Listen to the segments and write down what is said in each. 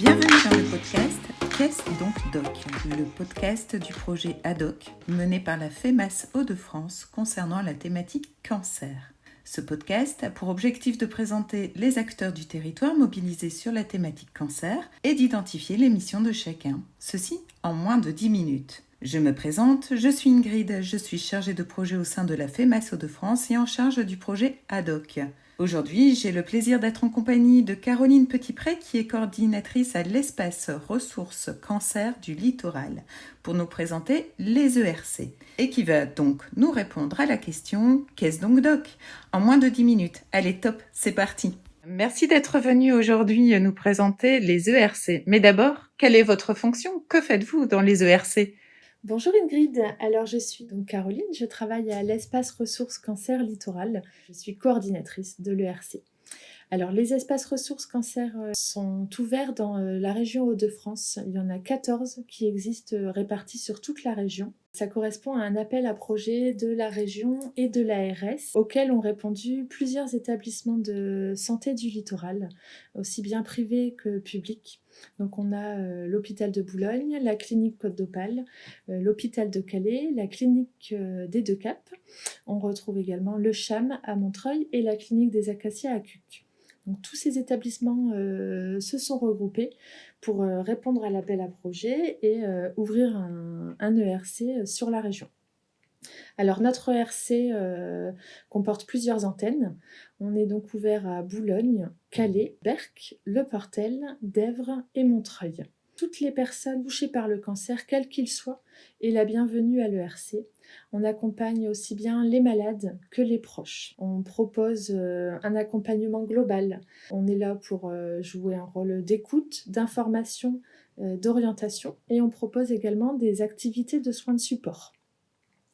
Bienvenue dans le podcast Qu'est-ce donc Doc, le podcast du projet ADOC mené par la FEMAS Hauts-de-France concernant la thématique cancer. Ce podcast a pour objectif de présenter les acteurs du territoire mobilisés sur la thématique cancer et d'identifier les missions de chacun, ceci en moins de 10 minutes. Je me présente, je suis Ingrid, je suis chargée de projet au sein de la FEMAS Hauts-de-France et en charge du projet ADOC. Aujourd'hui, j'ai le plaisir d'être en compagnie de Caroline Petitpré, qui est coordinatrice à l'espace ressources cancer du littoral, pour nous présenter les ERC, et qui va donc nous répondre à la question « Qu'est-ce donc Doc ?» en moins de 10 minutes. Allez, top, c'est parti. Merci d'être venu aujourd'hui nous présenter les ERC. Mais d'abord, quelle est votre fonction ? Que faites-vous dans les ERC ? Bonjour Ingrid, alors je suis donc Caroline, je travaille à l'espace ressources cancer littoral, je suis coordinatrice de l'ERC. Alors les espaces ressources cancer sont ouverts dans la région Hauts-de-France, il y en a 14 qui existent répartis sur toute la région. Ça correspond à un appel à projet de la région et de l'ARS auquel ont répondu plusieurs établissements de santé du littoral, aussi bien privés que publics. Donc on a l'hôpital de Boulogne, la clinique Côte d'Opale, l'hôpital de Calais, la clinique des Deux Caps. On retrouve également le CHAM à Montreuil et la clinique des Acacias à Cuques. Donc, tous ces établissements se sont regroupés pour répondre à l'appel à projet et ouvrir un ERC sur la région. Alors notre ERC comporte plusieurs antennes. On est donc ouvert à Boulogne, Calais, Berck, Le Portel, Dèvres et Montreuil. Toutes les personnes touchées par le cancer, quel qu'il soit, est la bienvenue à l'ERC. On accompagne aussi bien les malades que les proches. On propose un accompagnement global. On est là pour jouer un rôle d'écoute, d'information, d'orientation et on propose également des activités de soins de support.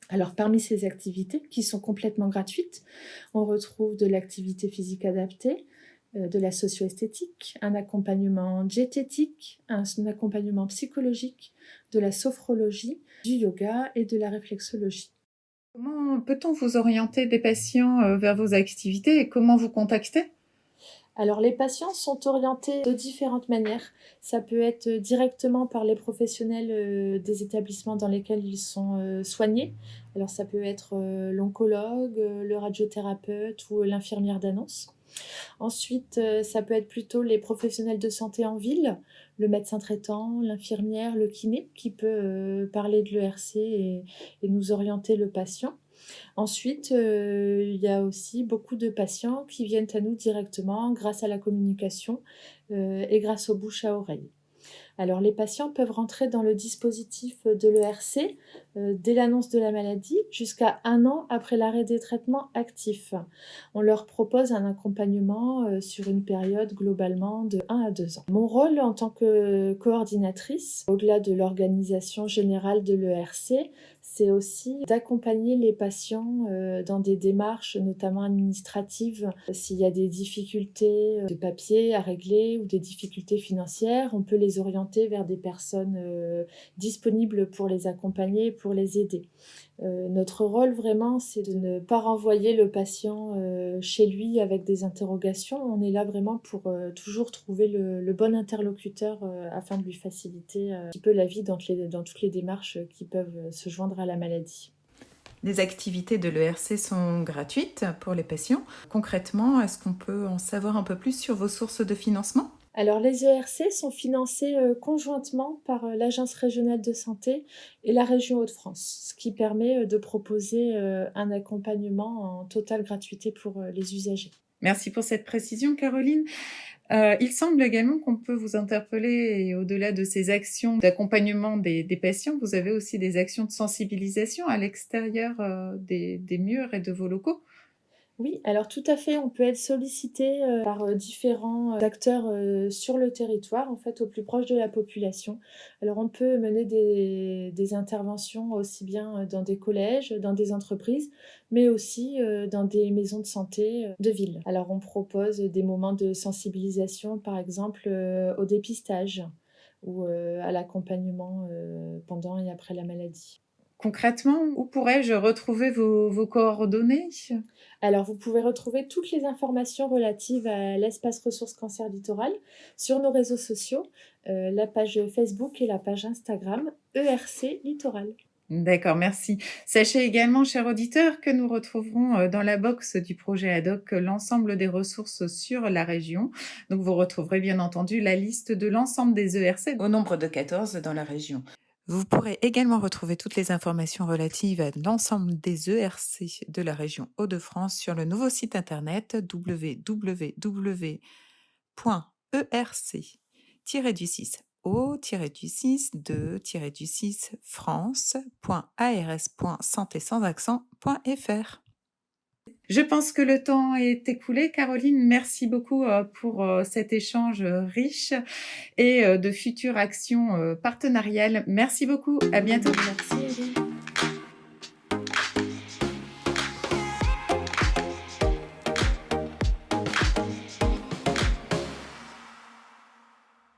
Alors parmi ces activités, qui sont complètement gratuites, on retrouve de l'activité physique adaptée, de la socio-esthétique, un accompagnement diététique, un accompagnement psychologique, de la sophrologie, du yoga et de la réflexologie. Comment peut-on vous orienter des patients vers vos activités et comment vous contacter ? Alors les patients sont orientés de différentes manières. Ça peut être directement par les professionnels des établissements dans lesquels ils sont soignés. Alors ça peut être l'oncologue, le radiothérapeute ou l'infirmière d'annonce. Ensuite, ça peut être plutôt les professionnels de santé en ville, le médecin traitant, l'infirmière, le kiné, qui peut parler de l'ERC et nous orienter le patient. Ensuite, il y a aussi beaucoup de patients qui viennent à nous directement grâce à la communication et grâce aux bouche à oreille. Alors les patients peuvent rentrer dans le dispositif de l'ERC dès l'annonce de la maladie jusqu'à 1 an après l'arrêt des traitements actifs. On leur propose un accompagnement sur une période globalement de 1 à 2 ans. Mon rôle en tant que coordinatrice, au-delà de l'organisation générale de l'ERC, c'est aussi d'accompagner les patients dans des démarches, notamment administratives. S'il y a des difficultés de papier à régler ou des difficultés financières, on peut les orienter vers des personnes disponibles pour les accompagner, pour les aider. Notre rôle vraiment, c'est de ne pas renvoyer le patient chez lui avec des interrogations. On est là vraiment pour toujours trouver le bon interlocuteur afin de lui faciliter un petit peu la vie dans toutes les démarches qui peuvent se joindre à la maladie. Les activités de l'ERC sont gratuites pour les patients. Concrètement, est-ce qu'on peut en savoir un peu plus sur vos sources de financement ? Alors les ERC sont financés conjointement par l'Agence régionale de santé et la région Hauts-de-France, ce qui permet de proposer un accompagnement en totale gratuité pour les usagers. Merci pour cette précision, Caroline. Il semble également qu'on peut vous interpeller et au-delà de ces actions d'accompagnement des patients, vous avez aussi des actions de sensibilisation à l'extérieur des murs et de vos locaux. Oui, alors tout à fait, on peut être sollicité par différents acteurs sur le territoire, en fait, au plus proche de la population. Alors on peut mener des interventions aussi bien dans des collèges, dans des entreprises, mais aussi dans des maisons de santé de ville. Alors on propose des moments de sensibilisation, par exemple au dépistage ou à l'accompagnement pendant et après la maladie. Concrètement, où pourrais-je retrouver vos coordonnées? Alors, vous pouvez retrouver toutes les informations relatives à l'espace ressources cancer littoral sur nos réseaux sociaux, la page Facebook et la page Instagram ERC Littoral. D'accord, merci. Sachez également, chers auditeurs, que nous retrouverons dans la box du projet ADOC l'ensemble des ressources sur la région. Donc, vous retrouverez bien entendu la liste de l'ensemble des ERC, au nombre de 14 dans la région. Vous pourrez également retrouver toutes les informations relatives à l'ensemble des ERC de la région Hauts-de-France sur le nouveau site internet www.erc-du6o-du6france.ars.santé-sans-accent.fr. Je pense que le temps est écoulé. Caroline, merci beaucoup pour cet échange riche et de futures actions partenariales. Merci beaucoup. À bientôt. Merci, Elie.